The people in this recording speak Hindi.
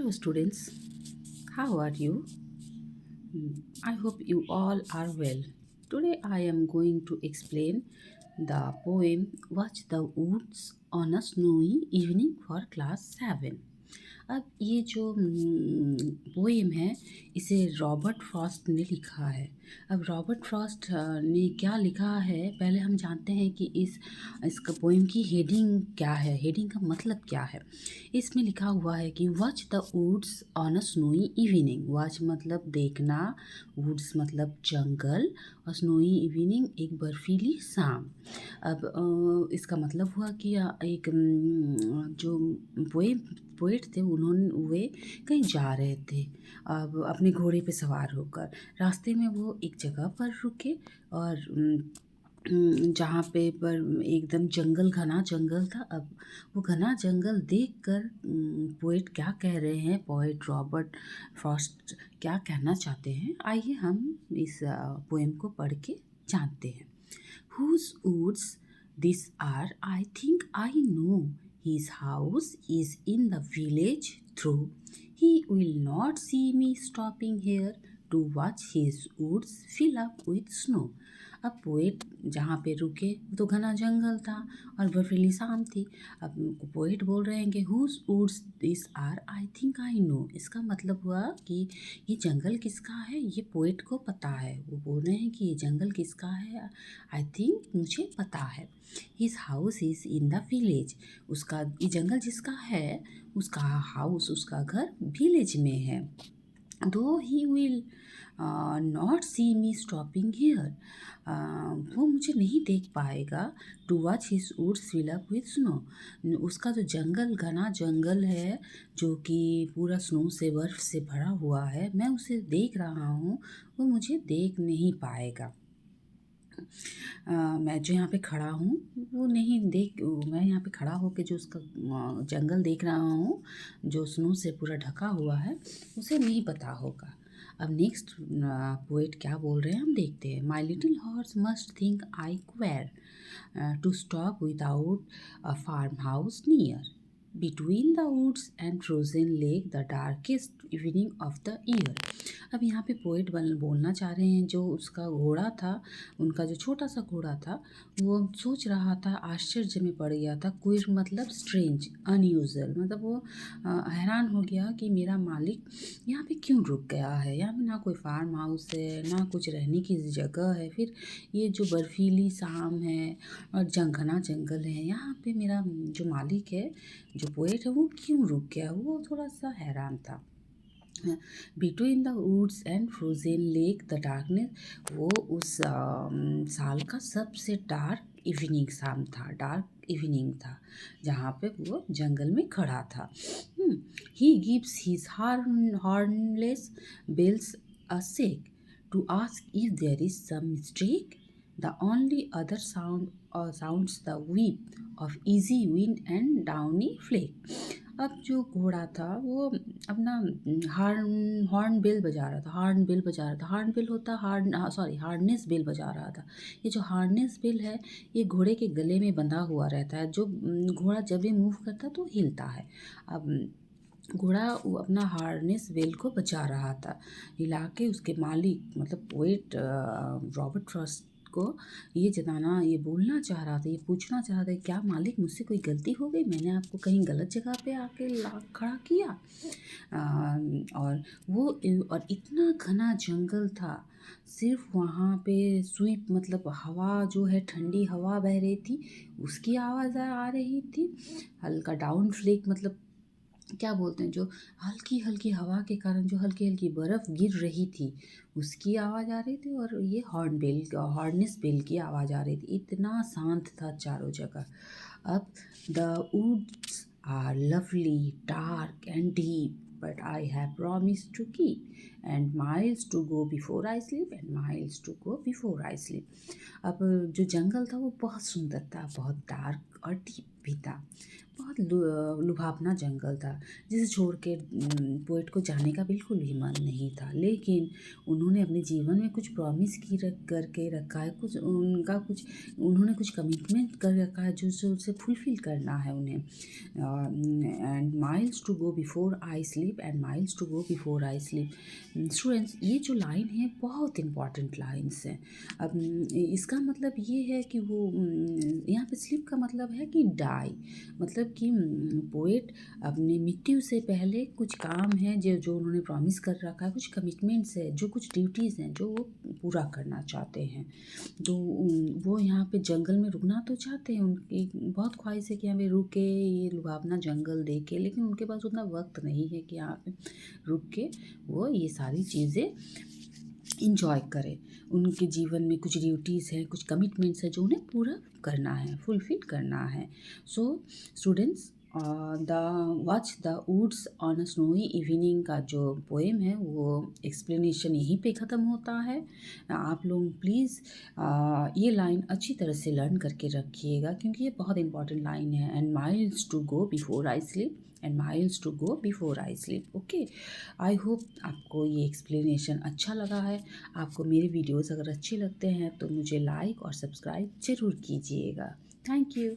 Hello, students. How are you? I hope you all are well. Today, I am going to explain the poem Watch the Woods on a Snowy Evening for Class 7. अब ये जो पोएम है इसे रॉबर्ट फ्रॉस्ट ने लिखा है। अब रॉबर्ट फ्रॉस्ट ने क्या लिखा है, पहले हम जानते हैं कि इसका पोएम की हेडिंग क्या है, हेडिंग का मतलब क्या है। इसमें लिखा हुआ है कि watch the woods on a snowy evening. Watch मतलब देखना, वुड्स मतलब जंगल, और स्नोई इवनिंग एक बर्फीली शाम। अब इसका मतलब हुआ कि एक जो पोएम पोएट थे उन्होंने वे कहीं जा रहे थे, अब अपने घोड़े पे सवार होकर। रास्ते में वो एक जगह पर रुके और जहाँ पे पर एकदम जंगल, घना जंगल था। अब वो घना जंगल देखकर पोएट क्या कह रहे हैं, पोएट रॉबर्ट फ्रॉस्ट क्या कहना चाहते हैं, आइए हम इस पोएम को पढ़ के जानते हैं। Whose woods these are, I think I know. His house is in the village through. He will not see me stopping here to watch his woods fill up with snow. अब पोएट जहाँ पे रुके वो तो घना जंगल था और बर्फीली शाम थी। अब पोएट बोल रहे हैं कि whose woods this are, I think I know. इसका मतलब हुआ कि ये जंगल किसका है ये पोएट को पता है। वो बोल रहे हैं कि ये जंगल किसका है, आई थिंक मुझे पता है। His house is in the village. उसका ये जंगल जिसका है उसका हाउस, उसका घर विलेज में है। Though he will not see me stopping here. वो मुझे नहीं देख पाएगा। To watch his woods fill up with snow. उसका जो जंगल, घना जंगल है जो कि पूरा स्नो से, बर्फ़ से भरा हुआ है, मैं उसे देख रहा हूँ, वो मुझे देख नहीं पाएगा। मैं जो यहाँ पे खड़ा हूँ वो नहीं देख, मैं यहाँ पे खड़ा होकर जो उसका जंगल देख रहा हूँ जो स्नो से पूरा ढका हुआ है, उसे नहीं पता होगा। अब नेक्स्ट पोएट क्या बोल रहे हैं हम देखते हैं। My little horse must think I queer to stop without a farmhouse near between the woods and frozen lake the darkest evening of the year. अब यहाँ पे पोएट बोलना चाह रहे हैं जो उसका घोड़ा था, उनका जो छोटा सा घोड़ा था, वो सोच रहा था, आश्चर्य में पड़ गया था। क्विर मतलब स्ट्रेंज, अनयूजुअल, मतलब वो हैरान हो गया कि मेरा मालिक यहाँ पे क्यों रुक गया है। यहाँ पे ना कोई फार्म हाउस है, ना कुछ रहने की जगह है, फिर ये जो बर्फीली शाम है और घना जंगल है, यहाँ पे मेरा जो मालिक है, जो पोएट है, वो क्यों रुक गया। वो थोड़ा सा हैरान था। Between the woods and frozen lake the darkness, वो उस साल का सबसे डार्क इवनिंग शाम था, डार्क इवनिंग था जहाँ पे वो जंगल में खड़ा था। He gives his harness bells a shake to ask if there is some mistake. The only other sounds the weep of easy wind and downy flake. अब जो घोड़ा था वो अपना हॉर्न बेल बजा रहा था, हॉर्न बेल बजा रहा था। हॉर्न बेल होता हार्नेस बेल बजा रहा था। ये जो हार्नेस बेल है ये घोड़े के गले में बंधा हुआ रहता है। जो घोड़ा जब भी मूव करता तो हिलता है। अब घोड़ा वो अपना हार्नेस बेल को बजा रहा था, हिला के। उसके मालिक मतलब पोएट रॉबर्ट फ्रॉस्ट को ये जताना, ये बोलना चाह रहा था, ये पूछना चाह रहा था, क्या मालिक मुझसे कोई गलती हो गई, मैंने आपको कहीं गलत जगह पे आके ला खड़ा किया। और इतना घना जंगल था, सिर्फ वहाँ पे स्वीप मतलब हवा जो है, ठंडी हवा बह रही थी, उसकी आवाज़ आ रही थी। हल्का डाउन फ्लेक मतलब क्या बोलते हैं, जो हल्की हल्की हवा के कारण जो हल्की हल्की बर्फ़ गिर रही थी, उसकी आवाज़ आ रही थी। और ये हॉर्नेस बेल की आवाज़ आ रही थी। इतना शांत था चारों जगह। अब the woods are lovely dark and deep but I have promise to keep and miles to go before I sleep and miles to go before I sleep. अब जो जंगल था वो बहुत सुंदर था, बहुत डार्क और डीप भी था। बहुत लुभावना जंगल था जिसे छोड़ के पोएट को जाने का बिल्कुल भी मन नहीं था, लेकिन उन्होंने अपने जीवन में कुछ प्रॉमिस की करके रखा है, कुछ उन्होंने कुछ कमिटमेंट कर रखा है जो जो उसे फुलफिल करना है उन्हें। And miles to go before I sleep, and miles to go before I sleep. Students, ये जो लाइन है बहुत इंपॉर्टेंट लाइन्स हैं। अब इसका मतलब ये है कि वो यहाँ पे स्लीप का मतलब है कि डाई, मतलब कि पोएट अपनी मृत्यु से पहले कुछ काम है जो जो उन्होंने प्रॉमिस कर रखा है, कुछ कमिटमेंट्स है, जो कुछ ड्यूटीज़ हैं जो वो पूरा करना चाहते हैं। तो वो यहाँ पे जंगल में रुकना तो चाहते हैं, उनकी बहुत ख्वाहिश है कि हमें रुके, ये लुभावना जंगल देखे, लेकिन उनके पास उतना वक्त नहीं है कि यहाँ पे रुक के वो ये सारी चीज़ें इंजॉय करें। उनके जीवन में कुछ ड्यूटीज़ हैं, कुछ कमिटमेंट्स हैं जो उन्हें पूरा करना है, फुलफिल करना है। So students, the watch the woods on a snowy evening का जो पोएम है वो एक्सप्लेनेशन यहीं पे ख़त्म होता है। आप लोग प्लीज़ ये लाइन अच्छी तरह से लर्न करके रखिएगा क्योंकि ये बहुत इंपॉर्टेंट लाइन है। And miles to go before I sleep, and miles to go before I sleep. Okay, I hope आपको ये एक्सप्लेनेशन अच्छा लगा है। आपको मेरे वीडियोस अगर अच्छे लगते हैं तो मुझे लाइक और सब्सक्राइब ज़रूर कीजिएगा। Thank you.